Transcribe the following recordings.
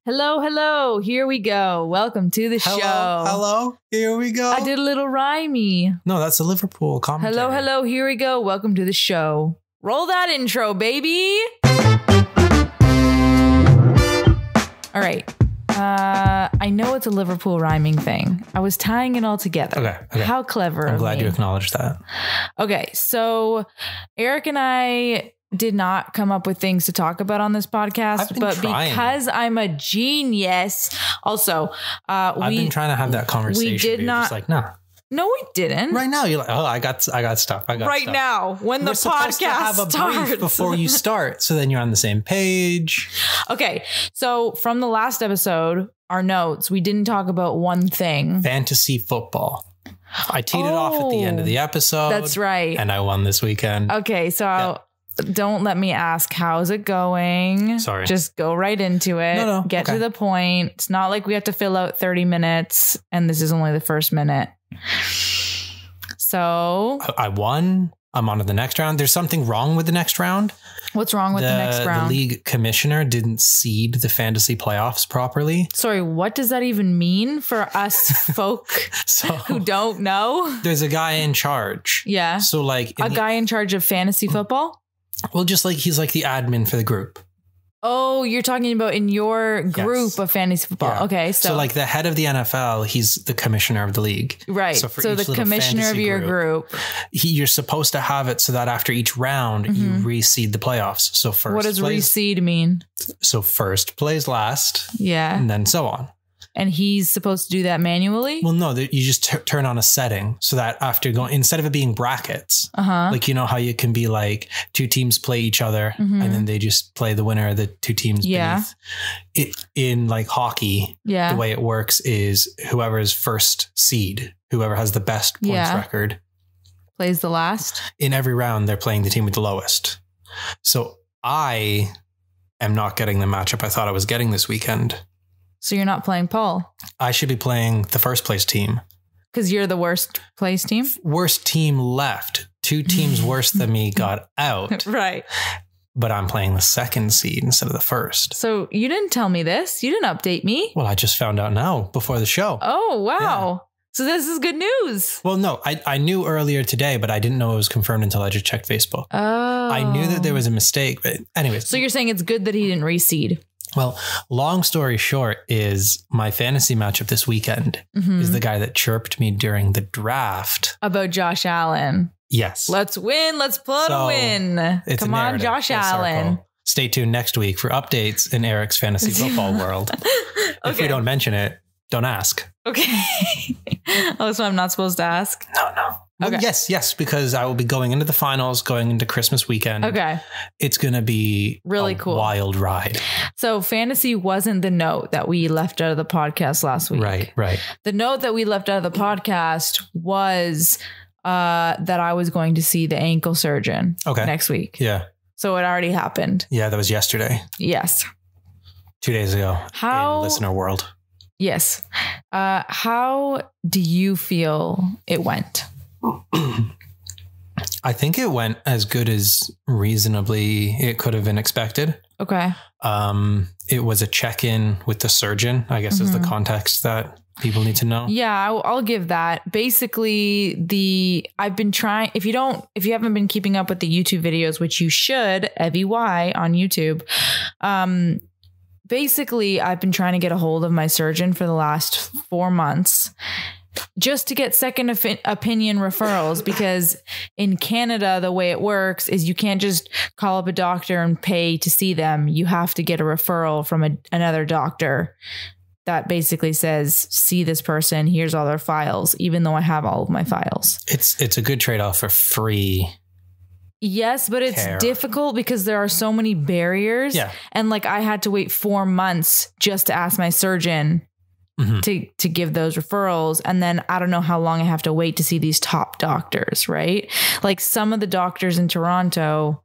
Hello, hello. Here we go. Welcome to the show. Hello. Here we go. I did a little rhymey. No, that's a Liverpool commentary. Hello, hello. Here we go. Welcome to the show. Roll that intro, baby. All right. I know it's a Liverpool rhyming thing. I was tying it all together. Okay. How clever. I'm glad you acknowledged that. Okay. So Eric and I did not come up with things to talk about on this podcast, but trying. Because I'm a genius. Also, I've been trying to have that conversation. We did not. Just like, no. No, we didn't. Right now, you're like, oh, I got stuff. Right stuff. now, when the podcast to have a starts. brief before you start, so then you're on the same page. Okay, so from the last episode, our notes, we didn't talk about one thing. Fantasy football. I teed it off at the end of the episode. That's right. And I won this weekend. Okay, so don't let me ask, how's it going? Sorry. Just go right into it. No. Get to the point. It's not like we have to fill out 30 minutes, and this is only the first minute. So I won. I'm on to the next round. There's something wrong with the next round. What's wrong with the next round? The league commissioner didn't seed the fantasy playoffs properly. Sorry, what does that even mean for us folk who don't know? There's a guy in charge. Yeah. So like a guy in charge of fantasy football? Well, just like he's like the admin for the group. Oh, you're talking about in your group of fantasy football. Yeah. Okay. So like the head of the NFL, he's the commissioner of the league. Right. So the commissioner of your group. You're supposed to have it so that after each round, you reseed the playoffs. So first. What does reseed mean? So first plays last. Yeah. And then so on. And he's supposed to do that manually? Well, no, you just turn on a setting so that after going, instead of it being brackets, like, you know how you can be like two teams play each other and then they just play the winner of the two teams beneath. In like hockey, the way it works is whoever is first seed, whoever has the best points record, plays the last. In every round, they're playing the team with the lowest. So I am not getting the matchup I thought I was getting this weekend. So you're not playing Paul? I should be playing the first place team. Because you're the worst place team? Worst team left. Two teams worse than me got out. Right. But I'm playing the second seed instead of the first. So you didn't tell me this. You didn't update me. Well, I just found out now before the show. Oh, wow. Yeah. So this is good news. Well, no, I knew earlier today, but I didn't know it was confirmed until I just checked Facebook. Oh. I knew that there was a mistake, but anyways. So you're saying it's good that he didn't reseed? Well, long story short is my fantasy matchup this weekend is the guy that chirped me during the draft. About Josh Allen. Yes. Let's win. Let's put a win. Come on, Josh Allen. Stay tuned next week for updates in Eric's fantasy football world. If we don't mention it, don't ask. Okay. Oh, so I'm not supposed to ask? No. Well, okay. Yes, because I will be going into the finals, going into Christmas weekend. Okay. It's going to be really cool. Wild ride. So fantasy wasn't the note that we left out of the podcast last week. Right. The note that we left out of the podcast was that I was going to see the ankle surgeon next week. Yeah. So it already happened. Yeah, that was yesterday. Yes. 2 days ago. In listener world. Yes. How do you feel it went? I think it went as good as reasonably it could have been expected. Okay. It was a check-in with the surgeon, I guess is the context that people need to know. Yeah, I'll give that. Basically, I've been trying, if you haven't been keeping up with the YouTube videos, which you should, Evie Y on YouTube. Basically, I've been trying to get a hold of my surgeon for the last 4 months. Just to get second opinion referrals, because in Canada, the way it works is you can't just call up a doctor and pay to see them. You have to get a referral from another doctor that basically says, see this person, here's all their files, even though I have all of my files. It's a good trade-off for free. Yes, but it's difficult because there are so many barriers. Yeah. And like I had to wait 4 months just to ask my surgeon to give those referrals. And then I don't know how long I have to wait to see these top doctors, right? Like some of the doctors in Toronto,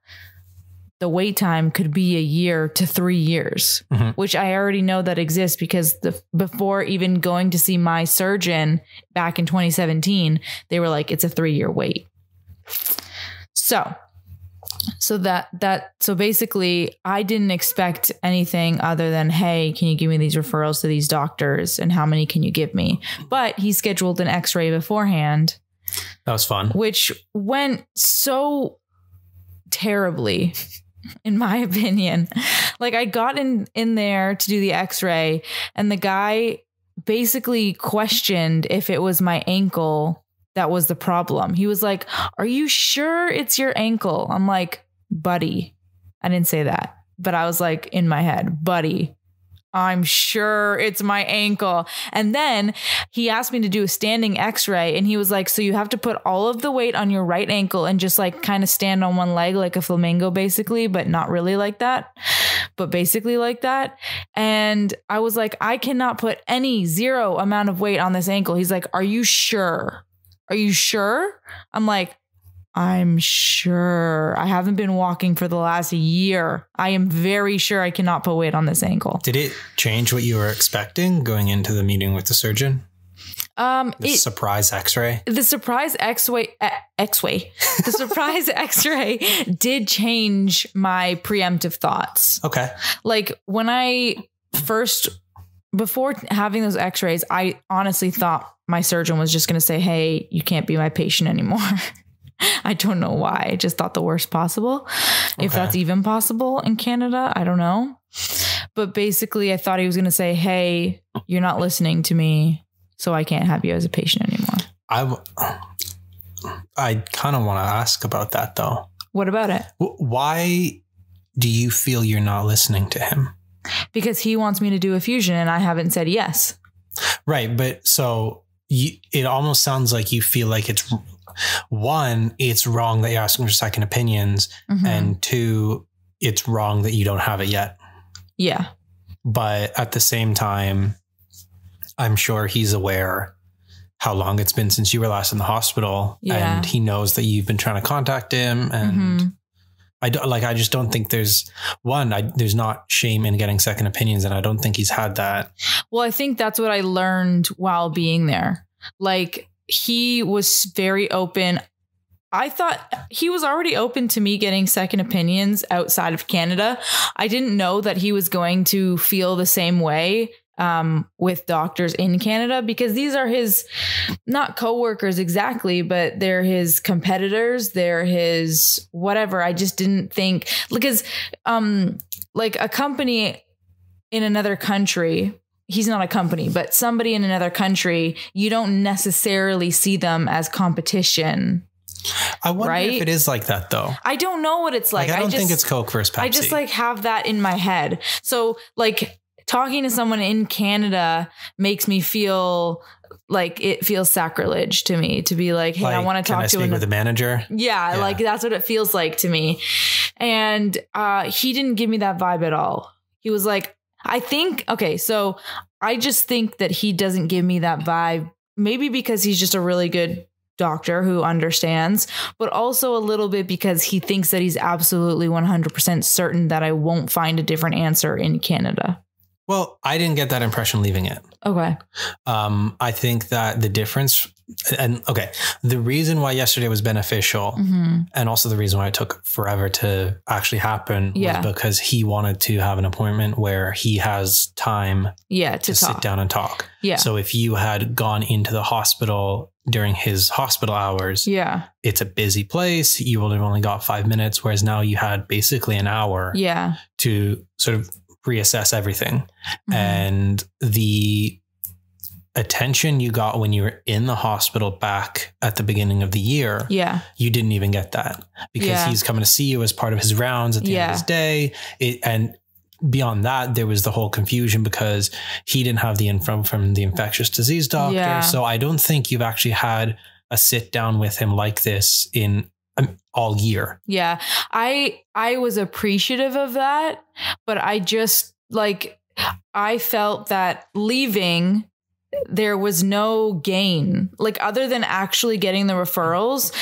the wait time could be 1 year to 3 years, which I already know that exists because before even going to see my surgeon back in 2017, they were like, it's a 3-year wait. So So so basically I didn't expect anything other than, hey, can you give me these referrals to these doctors and how many can you give me? But he scheduled an x-ray beforehand. That was fun. Which went so terribly, in my opinion. Like I got in there to do the x-ray and the guy basically questioned if it was my ankle that was the problem. He was like, are you sure it's your ankle? I'm like, buddy. I didn't say that, but I was like in my head, buddy, I'm sure it's my ankle. And then he asked me to do a standing x-ray and he was like, so you have to put all of the weight on your right ankle and just like kind of stand on one leg like a flamingo basically, but not really like that, but basically like that. And I was like, I cannot put zero amount of weight on this ankle. He's like, are you sure? Are you sure? I'm like, I'm sure. I haven't been walking for the last year. I am very sure I cannot put weight on this ankle. Did it change what you were expecting going into the meeting with the surgeon? Surprise x-ray? The surprise x-ray. The surprise x-ray did change my preemptive thoughts. Okay. Like when before having those x-rays, I honestly thought my surgeon was just going to say, hey, you can't be my patient anymore. I don't know why. I just thought the worst possible. Okay. If that's even possible in Canada, I don't know. But basically, I thought he was going to say, hey, you're not listening to me, so I can't have you as a patient anymore. I kind of want to ask about that, though. What about it? Why do you feel you're not listening to him? Because he wants me to do a fusion and I haven't said yes. Right. But so it almost sounds like you feel like it's wrong that you're asking for second opinions. Mm-hmm. And 2, it's wrong that you don't have it yet. Yeah. But at the same time, I'm sure he's aware how long it's been since you were last in the hospital. Yeah. And he knows that you've been trying to contact him. And I just don't think there's not shame in getting second opinions. And I don't think he's had that. Well, I think that's what I learned while being there. Like, he was very open. I thought he was already open to me getting second opinions outside of Canada. I didn't know that he was going to feel the same way with doctors in Canada, because these are his, not coworkers exactly, but they're his competitors. They're his whatever. I just didn't think, because like a company in another country, he's not a company, but somebody in another country, you don't necessarily see them as competition. I wonder if it is like that, though. I don't know what it's like. I don't think it's Coke versus Pepsi. I just like have that in my head. So like talking to someone in Canada makes me feel like it feels sacrilege to me to be like, hey, I want to talk to with the manager. Yeah, like that's what it feels like to me. And he didn't give me that vibe at all. He was like, so I just think that he doesn't give me that vibe, maybe because he's just a really good doctor who understands, but also a little bit because he thinks that he's absolutely 100% certain that I won't find a different answer in Canada. Well, I didn't get that impression leaving it. Okay. I think that the difference, the reason why yesterday was beneficial, and also the reason why it took forever to actually happen was because he wanted to have an appointment where he has time to sit down and talk. Yeah. So if you had gone into the hospital during his hospital hours, it's a busy place. You would have only got 5 minutes, whereas now you had basically an hour to sort of reassess everything. And the attention you got when you were in the hospital back at the beginning of the year, you didn't even get that, because he's coming to see you as part of his rounds at the end of his day. And beyond that, there was the whole confusion because he didn't have the info from the infectious disease doctor. So I don't think you've actually had a sit down with him like this in all year. Yeah. I was appreciative of that, but I just I felt that leaving, there was no gain, like other than actually getting the referrals,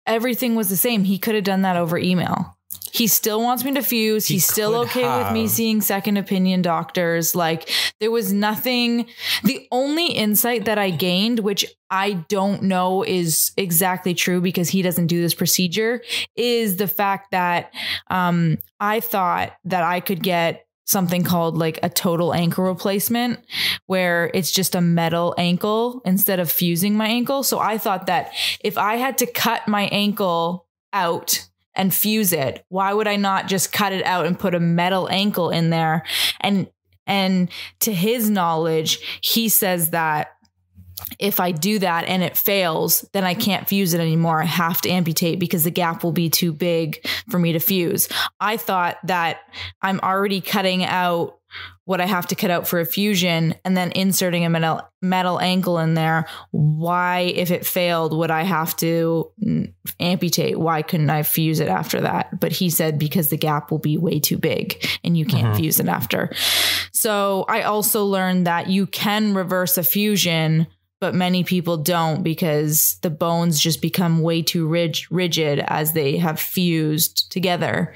everything was the same. He could have done that over email. He still wants me to fuse. He's still okay with me seeing second opinion doctors. Like, there was nothing. The only insight that I gained, which I don't know is exactly true because he doesn't do this procedure, is the fact that I thought that I could get something called like a total ankle replacement, where it's just a metal ankle instead of fusing my ankle. So I thought that if I had to cut my ankle out and fuse it, why would I not just cut it out and put a metal ankle in there? And to his knowledge, he says that if I do that and it fails, then I can't fuse it anymore. I have to amputate because the gap will be too big for me to fuse. I thought that I'm already cutting out what I have to cut out for a fusion and then inserting a metal ankle in there. Why, if it failed, would I have to amputate? Why couldn't I fuse it after that? But he said because the gap will be way too big and you can't fuse it after. So I also learned that you can reverse a fusion, but many people don't because the bones just become way too rigid as they have fused together,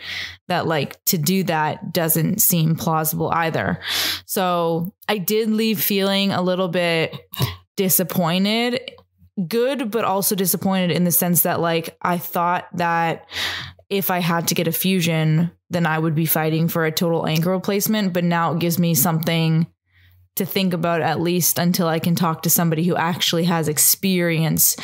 that like to do that doesn't seem plausible either. So I did leave feeling a little bit disappointed, good, but also disappointed in the sense that like I thought that if I had to get a fusion, then I would be fighting for a total ankle replacement. But now it gives me something to think about, at least until I can talk to somebody who actually has experience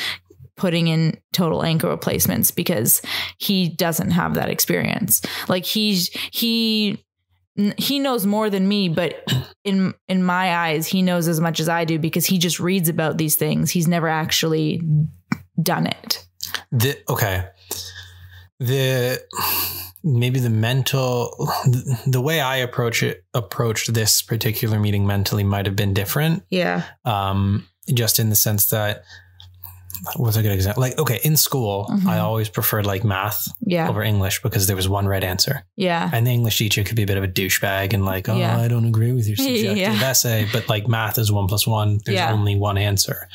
putting in total ankle replacements, because he doesn't have that experience. Like he knows more than me, but in my eyes, he knows as much as I do because he just reads about these things. He's never actually done it. Maybe the way I approached this particular meeting mentally might have been different. Yeah. Just in the sense that, what's a good example? Like, okay, in school, I always preferred like math over English because there was one right answer. Yeah. And the English teacher could be a bit of a douchebag and like, oh, I don't agree with your subjective essay, but like math is 1 + 1. There's only one answer.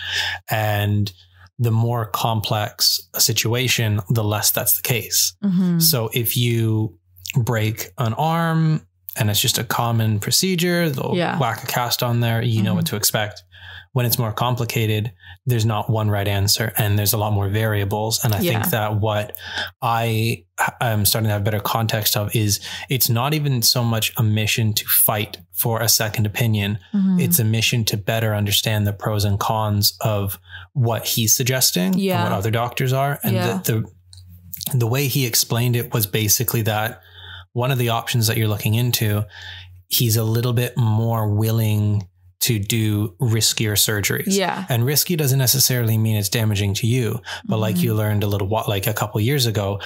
And the more complex a situation, the less that's the case. So if you break an arm and it's just a common procedure, they'll whack a cast on there, you know what to expect. When it's more complicated, there's not one right answer and there's a lot more variables. And I think that what I am starting to have better context of is it's not even so much a mission to fight for a second opinion. It's a mission to better understand the pros and cons of what he's suggesting and what other doctors are. And the way he explained it was basically that one of the options that you're looking into, he's a little bit more willing to do riskier surgeries. Yeah. And risky doesn't necessarily mean it's damaging to you, but like you learned like a couple years ago,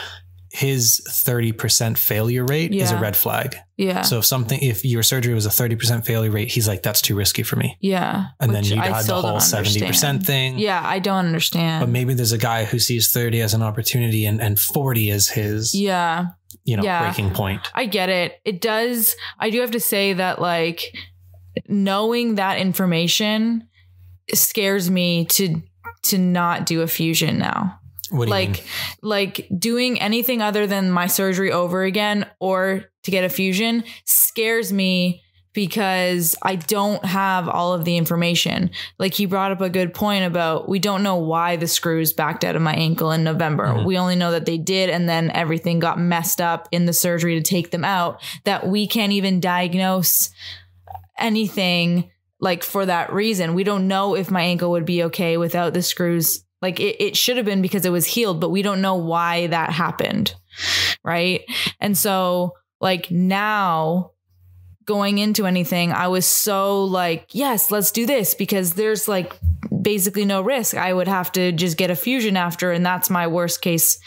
his 30% failure rate is a red flag. Yeah. So if your surgery was a 30% failure rate, he's like, that's too risky for me. Yeah. And then you'd had the whole 70% thing. Yeah. I don't understand. But maybe there's a guy who sees 30 as an opportunity and 40 as his, breaking point. I get it. It does. I do have to say that like, knowing that information scares me to not do a fusion now. What do you mean? Like doing anything other than my surgery over again or to get a fusion scares me because I don't have all of the information. Like he brought up a good point about, we don't know why the screws backed out of my ankle in November. We only know that they did. And then everything got messed up in the surgery to take them out, that we can't even diagnose anything like for that reason. We don't know if my ankle would be okay without the screws. Like it should have been because it was healed, but we don't know why that happened. Right. And so like now going into anything, I was so like, yes, let's do this because there's like basically no risk. I would have to just get a fusion after. And that's my worst case.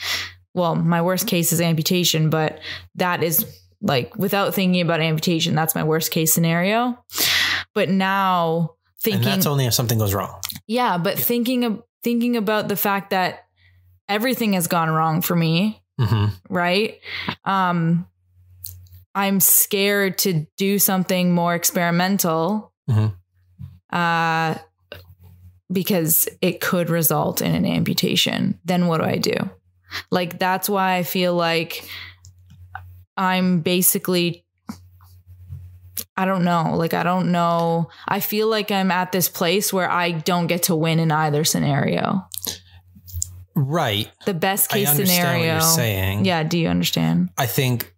Well, my worst case is amputation, but that is like without thinking about amputation, that's my worst case scenario. But now thinking, and that's only if something goes wrong. Yeah. But thinking about the fact that everything has gone wrong for me. Right. I'm scared to do something more experimental because it could result in an amputation. Then what do I do? Like, that's why I feel like I'm basically, I don't know. Like, I don't know. I feel like I'm at this place where I don't get to win in either scenario. Right. The best case scenario. What you're saying. Yeah. Do you understand? I think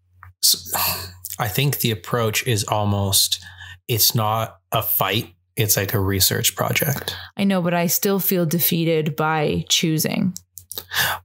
the approach is almost, it's not a fight. It's like a research project. I know, but I still feel defeated by choosing.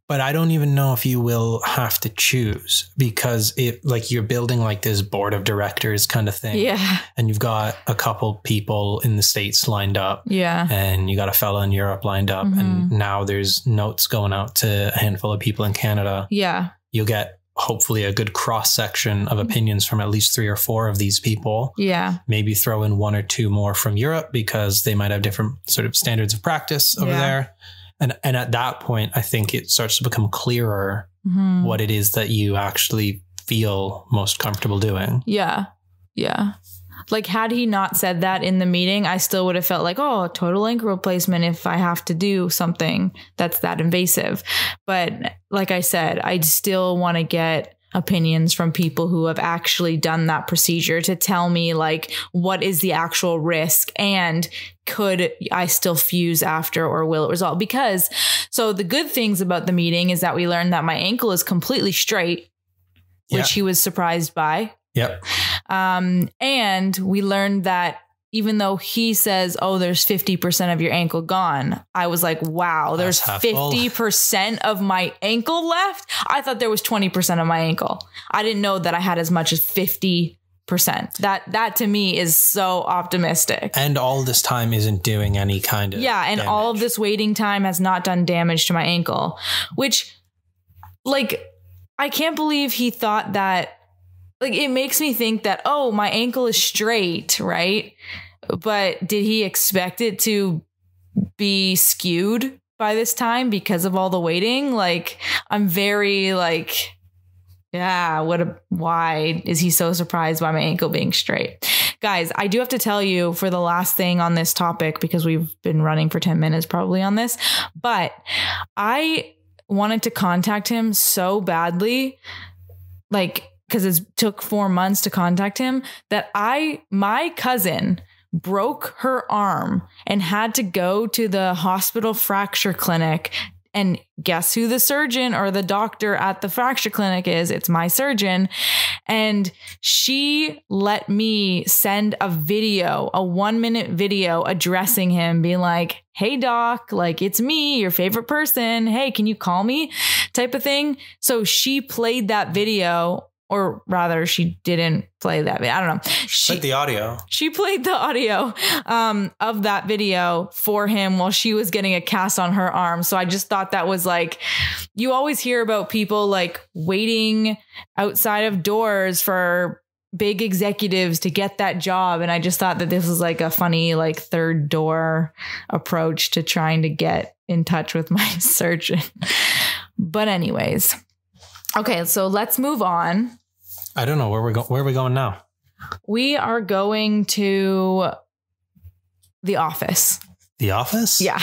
But I don't even know if you will have to choose, because it, like, you're building like this board of directors kind of thing. Yeah. And you've got a couple people in the States lined up. Yeah. And you got a fella in Europe lined up. And now there's notes going out to a handful of people in Canada. Yeah. You'll get hopefully a good cross section of opinions from at least 3 or 4 of these people. Yeah. Maybe throw in 1 or 2 more from Europe, because they might have different sort of standards of practice over there. And at that point, I think it starts to become clearer what it is that you actually feel most comfortable doing. Yeah. Yeah. Like, had he not said that in the meeting, I still would have felt like, oh, total ankle replacement if I have to do something that's that invasive. But like I said, I still want to get opinions from people who have actually done that procedure to tell me, like, what is the actual risk, and could I still fuse after, or will it resolve? Because, so the good things about the meeting is that we learned that my ankle is completely straight, which he was surprised by. Yep. And we learned that even though he says, oh, there's 50% of your ankle gone, I was like, wow, there's 50% of my ankle left. I thought there was 20% of my ankle. I didn't know that I had as much as 50%. That to me is so optimistic. And all this time isn't doing any kind of and damage. All of this waiting time has not done damage to my ankle, which, like, I can't believe he thought that. Like, it makes me think that, oh, my ankle is straight, right? But did he expect it to be skewed by this time because of all the waiting? Like, I'm very like, yeah, why is he so surprised by my ankle being straight? Guys, I do have to tell you, for the last thing on this topic, because we've been running for 10 minutes probably on this, but I wanted to contact him so badly, like, because it took 4 months to contact him, that my cousin broke her arm and had to go to the hospital fracture clinic. And guess who the surgeon or the doctor at the fracture clinic is? It's my surgeon. And she let me send a video, a 1-minute video addressing him, being like, hey, doc, like, it's me, your favorite person. Hey, can you call me? Type of thing. So she played that video. Or rather, she didn't play that. I don't know. She played the audio. She played the audio of that video for him while she was getting a cast on her arm. So I just thought that was like, you always hear about people like waiting outside of doors for big executives to get that job. And I just thought that this was like a funny, like, third door approach to trying to get in touch with my surgeon. But anyways. Okay, so let's move on. I don't know where are we going now? We are going to The Office. The Office? Yeah.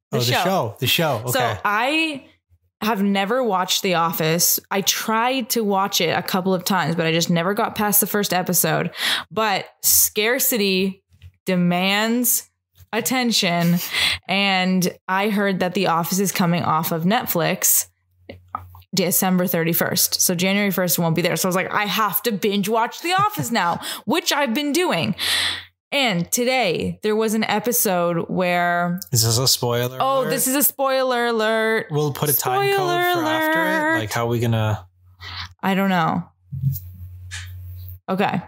The show. Okay. So I have never watched The Office. I tried to watch it a couple of times, but I just never got past the first episode. But scarcity demands attention. And I heard that The Office is coming off of Netflix December 31st. So January 1st won't be there. So I was like, I have to binge watch The Office now, which I've been doing. And today there was an episode where... Is this a spoiler alert? This is a spoiler alert. We'll put a time code for after it. Like, how are we gonna... I don't know. Okay.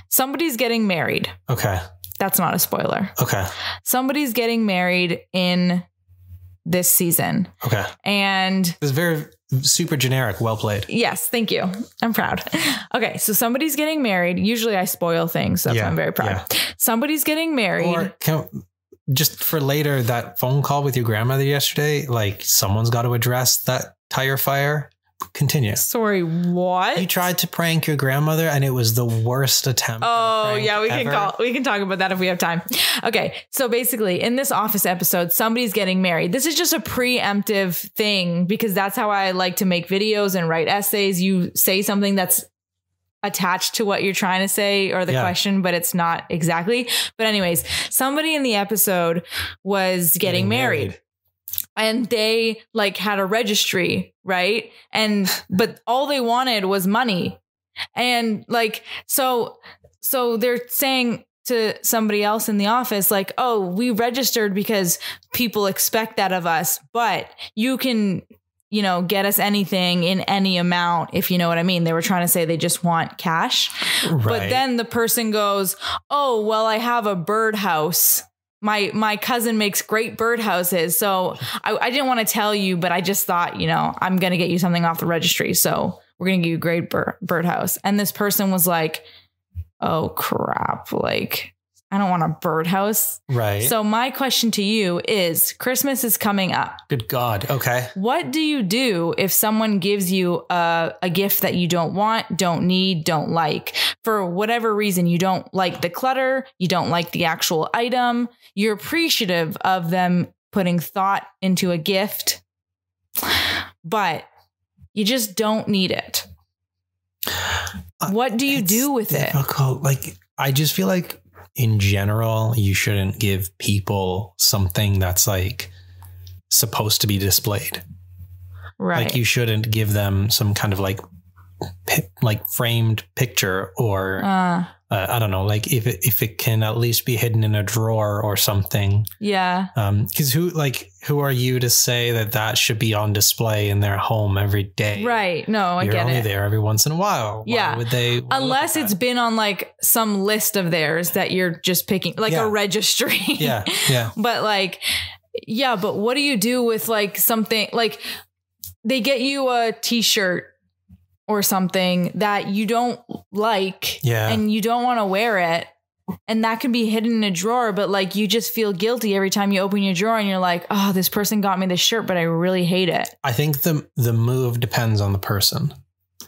Somebody's getting married. Okay. That's not a spoiler. Okay. Somebody's getting married in this season. Okay. And it's very super generic. Well played. Yes. Thank you. I'm proud. Okay. So somebody's getting married. Usually I spoil things. So I'm very proud. Yeah. Somebody's getting married. Or just for later, that phone call with your grandmother yesterday, like, someone's got to address that tire fire Continue. Sorry, what? You tried to prank your grandmother and it was the worst attempt. Oh, yeah, we can talk about that if we have time. Okay, so basically in this Office episode, somebody's getting married. This is just a preemptive thing because that's how I like to make videos and write essays. You say something that's attached to what you're trying to say or the question, but it's not exactly. But anyways, somebody in the episode was getting married. And they like had a registry, right? But all they wanted was money. And like, so they're saying to somebody else in the office, like, oh, we registered because people expect that of us, but you can, get us anything in any amount, if you know what I mean. They were trying to say they just want cash. Right. But then the person goes, oh, well, I have a birdhouse. My cousin makes great birdhouses. So I didn't want to tell you, but I just thought, I'm going to get you something off the registry. So we're going to give you a great birdhouse. And this person was like, oh, crap. Like, I don't want a birdhouse. Right. So my question to you is, Christmas is coming up. Good God. Okay. What do you do if someone gives you a gift that you don't want, don't need, don't like? For whatever reason, you don't like the clutter, you don't like the actual item, you're appreciative of them putting thought into a gift, but you just don't need it. What do you do with difficult. Like, I just feel like in general, you shouldn't give people something that's like supposed to be displayed. Right. Like you shouldn't give them some kind of like framed picture or I don't know, like if it can at least be hidden in a drawer or something. Yeah. Because who are you to say that should be on display in their home every day? Right. No, I get it. You're only there every once in a while. Yeah. Why would they? Unless it's been on like some list of theirs that you're just picking, like a registry. Yeah. Yeah. But like, yeah. But what do you do with like something like they get you a t-shirt or something that you don't like and you don't want to wear it. And that can be hidden in a drawer, but like you just feel guilty every time you open your drawer and you're like, oh, this person got me this shirt, but I really hate it. I think the move depends on the person.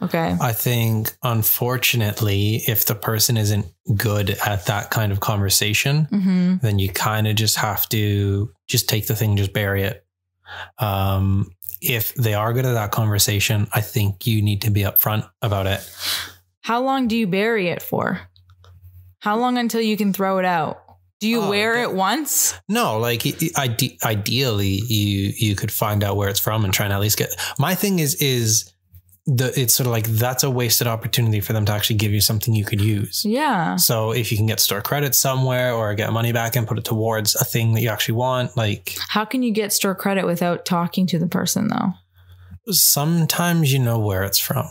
Okay. I think, unfortunately, if the person isn't good at that kind of conversation, then you kind of just have to just take the thing, just bury it. If they are good at that conversation, I think you need to be upfront about it. How long do you bury it for? How long until you can throw it out? Do you wear it once? No, like ideally you could find out where it's from and try and at least get. My thing is it's sort of like that's a wasted opportunity for them to actually give you something you could use. Yeah. So if you can get store credit somewhere or get money back and put it towards a thing that you actually want, like. How can you get store credit without talking to the person though? Sometimes you know where it's from.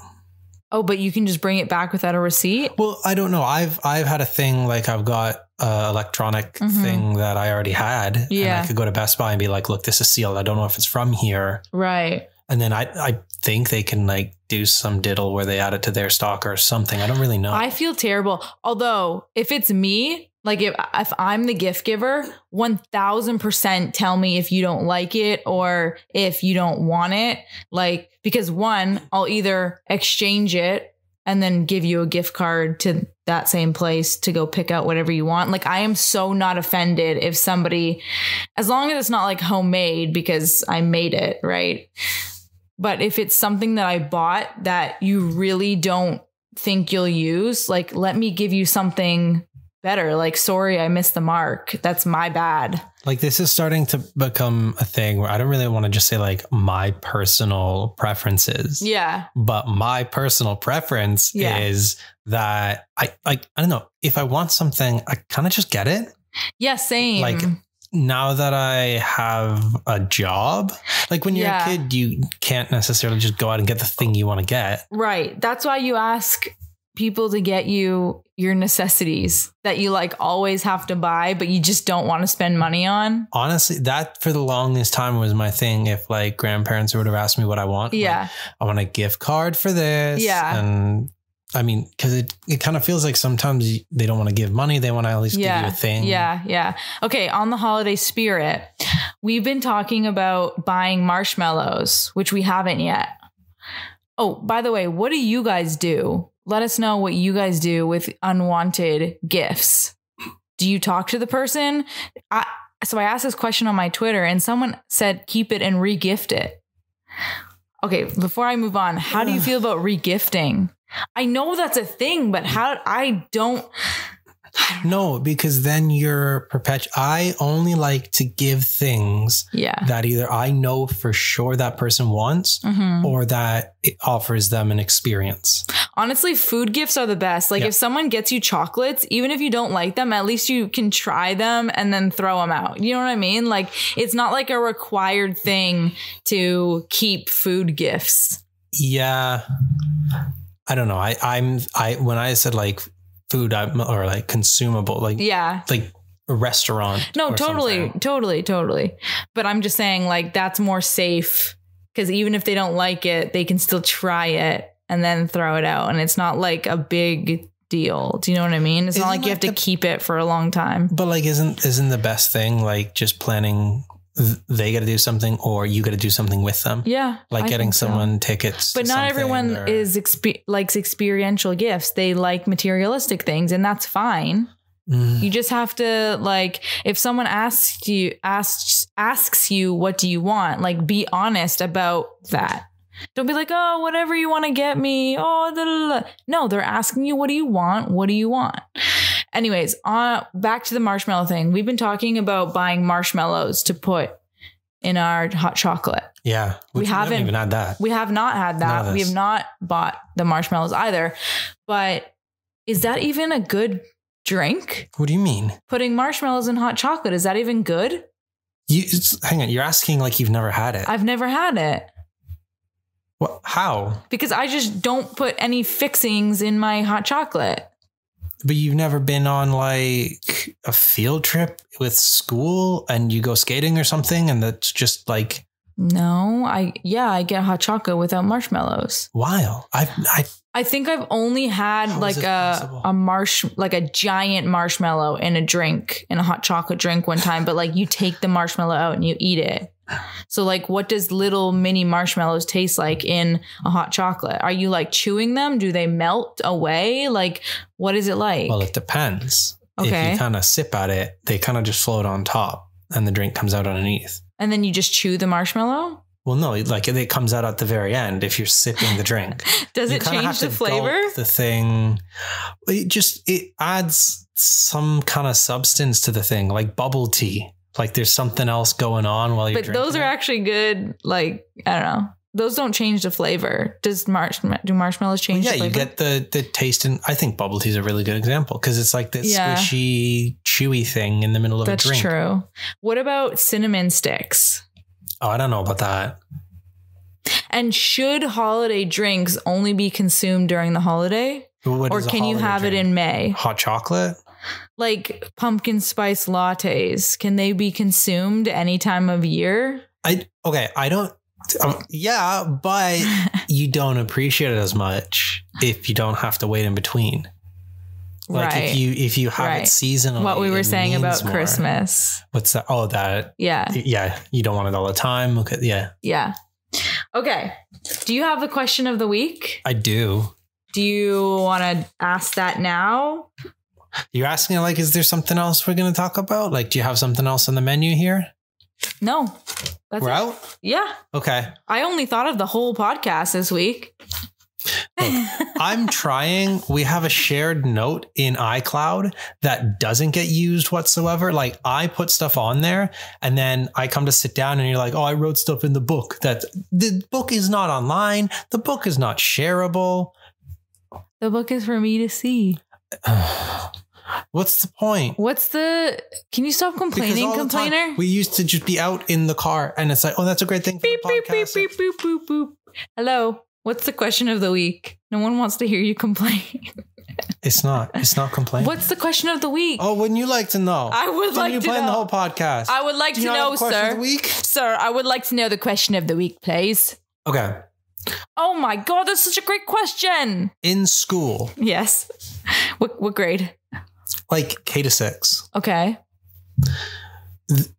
Oh, but you can just bring it back without a receipt? Well, I don't know. I've had a thing like I've got an electronic thing that I already had. Yeah. And I could go to Best Buy and be like, look, this is sealed. I don't know if it's from here. Right. And then I think they can like do some diddle where they add it to their stock or something. I don't really know. I feel terrible. Although if it's me, like if I'm the gift giver, 1000% tell me if you don't like it or if you don't want it. Like, because one, I'll either exchange it and then give you a gift card to that same place to go pick out whatever you want. Like I am so not offended if somebody, as long as it's not like homemade because I made it, right? But if it's something that I bought that you really don't think you'll use, like, let me give you something better. Like, sorry, I missed the mark. That's my bad. Like, this is starting to become a thing where I don't really want to just say like my personal preferences. Yeah. But my personal preference is that I don't know, if I want something, I kind of just get it. Yeah, same. Like, now that I have a job, like when you're a kid, you can't necessarily just go out and get the thing you want to get. Right. That's why you ask people to get you your necessities that you like always have to buy, but you just don't want to spend money on. Honestly, that for the longest time was my thing. If like grandparents would have asked me what I want, like, I want a gift card for this. Yeah. And I mean, because it kind of feels like sometimes they don't want to give money. They want to at least give you a thing. Yeah. Yeah. Okay. On the holiday spirit, we've been talking about buying marshmallows, which we haven't yet. Oh, by the way, what do you guys do? Let us know what you guys do with unwanted gifts. Do you talk to the person? So I asked this question on my Twitter and someone said, keep it and re-gift it. Okay, before I move on, how do you feel about re-gifting? I know that's a thing, but I don't. No, because then you're I only like to give things that either I know for sure that person wants or that it offers them an experience. Honestly, food gifts are the best. Like if someone gets you chocolates, even if you don't like them, at least you can try them and then throw them out. You know what I mean? Like it's not like a required thing to keep food gifts. Yeah. I don't know. When I said like food or like consumable, like like a restaurant. No, totally. But I'm just saying like that's more safe because even if they don't like it, they can still try it and then throw it out. And it's not like a big deal. Do you know what I mean? It's not like you have to keep it for a long time. But like, isn't the best thing like just planning? They got to do something or you got to do something with them. Yeah. Like getting someone tickets. But not everyone likes experiential gifts. They like materialistic things and that's fine. You just have to like, if someone asks you, what do you want? Like be honest about that. Don't be like, oh, whatever you want to get me. Oh, blah, blah, blah. No, they're asking you, what do you want? What do you want? Anyways, back to the marshmallow thing. We've been talking about buying marshmallows to put in our hot chocolate. Yeah. We haven't even had that. We have not had that. We have not bought the marshmallows either. But is that even a good drink? What do you mean? Putting marshmallows in hot chocolate. Is that even good? Hang on. You're asking like you've never had it. I've never had it. What? How? Because I just don't put any fixings in my hot chocolate. But you've never been on like a field trip with school and you go skating or something and that's just like... No, I get hot chocolate without marshmallows. Wow. I think I've only had like a giant marshmallow in a hot chocolate drink one time, but like you take the marshmallow out and you eat it. So like, what does little mini marshmallows taste like in a hot chocolate? Are you like chewing them? Do they melt away? Like, what is it like? Well, it depends. Okay. If you kind of sip at it, they kind of just float on top and the drink comes out underneath. And then you just chew the marshmallow? Well, no, like it comes out at the very end if you're sipping the drink. Does it change the flavor? The thing, it adds some kind of substance to the thing, like bubble tea. Like there's something else going on while you're drinking. But those are actually good. Like, I don't know. Those don't change the flavor. Do marshmallows change the flavor? Yeah, you get the taste. And I think bubble tea is a really good example because it's like this squishy, chewy thing in the middle of a drink. That's true. What about cinnamon sticks? Oh, I don't know about that. And should holiday drinks only be consumed during the holiday? Or can you have it in May? Hot chocolate? Like pumpkin spice lattes, can they be consumed any time of year? I don't. Yeah, but you don't appreciate it as much if you don't have to wait in between. Like if you have it seasonally. What we were saying about Christmas. What's that? Oh, that. Yeah. Yeah. You don't want it all the time. Okay. Yeah. Yeah. Okay. Do you have the question of the week? I do. Do you want to ask that now? You're asking like, is there something else we're going to talk about? Like, do you have something else on the menu here? No. We're out? Yeah. Okay. I only thought of the whole podcast this week. Look, I'm trying. We have a shared note in iCloud that doesn't get used whatsoever. Like I put stuff on there and then I come to sit down and you're like, oh, I wrote stuff in the book. That the book is not online. The book is not shareable. The book is for me to see. What's the point? Can you stop complaining, complainer? We used to just be out in the car and it's like, oh, that's a great thing for the podcast. Beep, beep, boop, boop, boop. Hello. What's the question of the week? No one wants to hear you complain. It's not complaining. What's the question of the week? Oh, wouldn't you like to know? I would like to know. You plan the whole podcast. I would like to know, sir. Sir, I would like to know the question of the week, please. Okay. Oh my God, that's such a great question. In school. Yes. What grade? Like K to 6. Okay.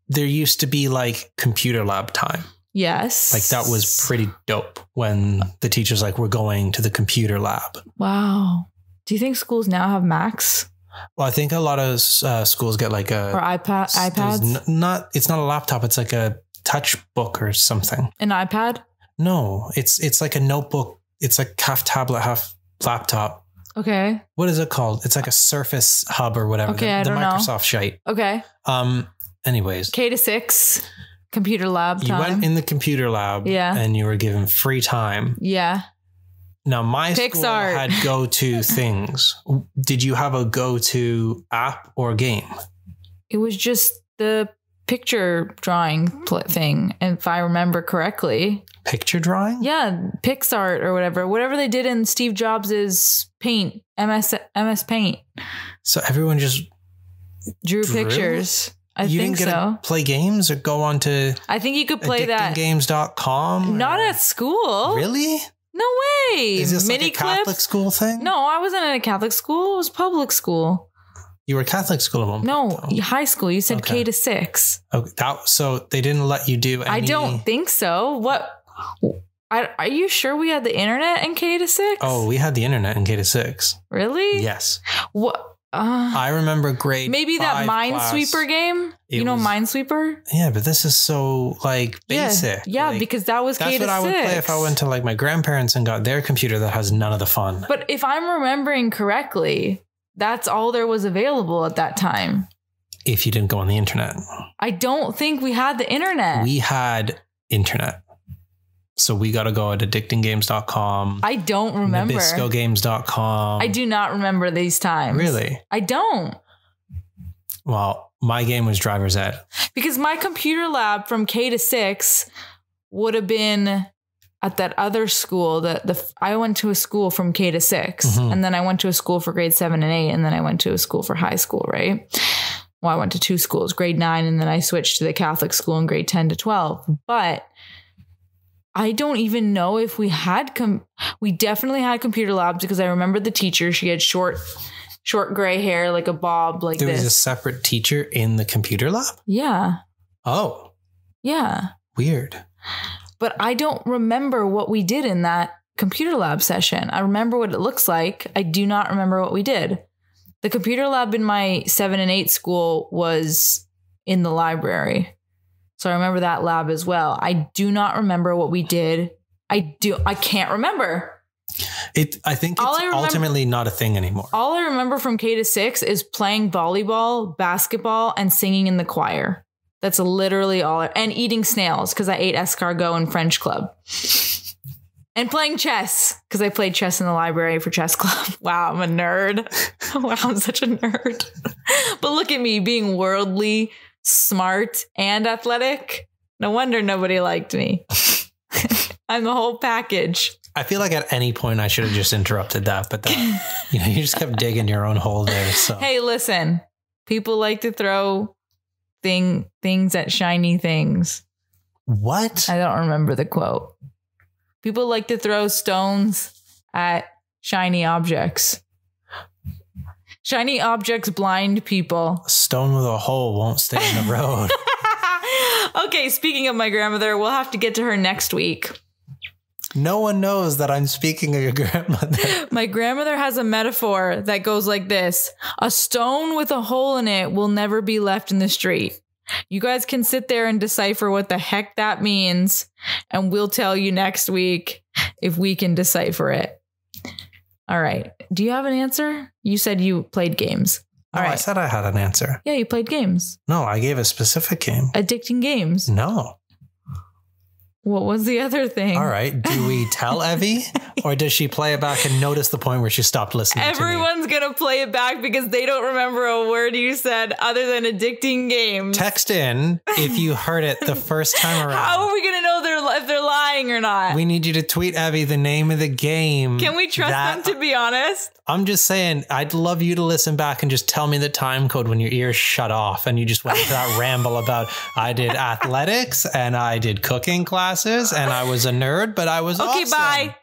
There used to be like computer lab time. Yes. Like that was pretty dope when the teacher's like, we're going to the computer lab. Wow. Do you think schools now have Macs? Well, I think a lot of schools get like a... Or iPads? It's not a laptop. It's like a touch book or something. An iPad? No, it's like a notebook. It's like half tablet, half laptop. Okay. What is it called? It's like a Surface Hub or whatever. Okay, I don't Microsoft know. shite. Okay. Anyways. K-6, computer lab time. You went in the computer lab. Yeah. And you were given free time. Yeah. Now, my school had go-to things. Did you have a go-to app or game? It was just the picture drawing thing, if I remember correctly. Picture drawing? Yeah, PixArt or whatever they did in Steve Jobs's Paint, MS Paint. So everyone just drew pictures. You didn't get to play games or go on to... I think you could play that. addictinggames.com? Not at school. Really? No way. Is this like a Catholic school thing? No, I wasn't in a Catholic school. It was public school. You were Catholic school at one point? No, high school. You said K-6. Okay, so they didn't let you do any... I don't think so. What? Are you sure we had the internet in K-6? Oh, we had the internet in K-6. Really? Yes. What? I remember grade maybe that Minesweeper game. You know Minesweeper? Yeah, but this is so like basic. Yeah, like, because that was K-6. That's what I would play if I went to like my grandparents and got their computer that has none of the fun. But if I'm remembering correctly, that's all there was available at that time. If you didn't go on the internet. I don't think we had the internet. We had internet. So we got to go at addictinggames.com. I don't remember. NabiscoGames.com. I do not remember these times. Really? I don't. Well, my game was Driver's Ed. Because my computer lab from K-6 would have been at that other school. I went to a school from K-6. Mm-hmm. And then I went to a school for grade 7 and 8. And then I went to a school for high school, right? Well, I went to 2 schools, grade 9. And then I switched to the Catholic school in grade 10 to 12. But... I don't even know if we had we definitely had computer labs because I remember the teacher. She had short gray hair, like a bob, like there was a separate teacher in the computer lab? Yeah. Oh. Yeah. Weird. But I don't remember what we did in that computer lab session. I remember what it looks like. I do not remember what we did. The computer lab in my 7 and 8 school was in the library. So I remember that lab as well. I do not remember what we did. I can't remember. I think it's ultimately not a thing anymore. All I remember from K-6 is playing volleyball, basketball, and singing in the choir. That's literally all. And eating snails because I ate escargot in French club. And playing chess because I played chess in the library for chess club. Wow, I'm a nerd. Wow, I'm such a nerd. But look at me being worldly, smart, and athletic. No wonder nobody liked me. I'm the whole package. I feel like at any point I should have just interrupted that, but that, you just kept digging your own hole there. So hey, listen, people like to throw things at shiny things. What? I don't remember the quote. People like to throw stones at shiny objects. Shiny objects blind people. A stone with a hole won't stay in the road. Okay, speaking of my grandmother, we'll have to get to her next week. No one knows that I'm speaking of your grandmother. My grandmother has a metaphor that goes like this. A stone with a hole in it will never be left in the street. You guys can sit there and decipher what the heck that means, and we'll tell you next week if we can decipher it. All right. Do you have an answer? You said you played games. All right. I said I had an answer. Yeah, you played games. No, I gave a specific game. Addicting Games. No. What was the other thing? All right. Do we tell Evie or does she play it back and notice the point where she stopped listening to me? Everyone's going to play it back because they don't remember a word you said other than Addicting Games. Text in if you heard it the first time around. How are we going to know if they're lying or not? We need you to tweet Evie the name of the game. Can we trust them to be honest? I'm just saying, I'd love you to listen back and just tell me the time code when your ears shut off and you just went into that ramble about I did athletics and I did cooking classes and I was a nerd, but I was awesome. Okay, bye.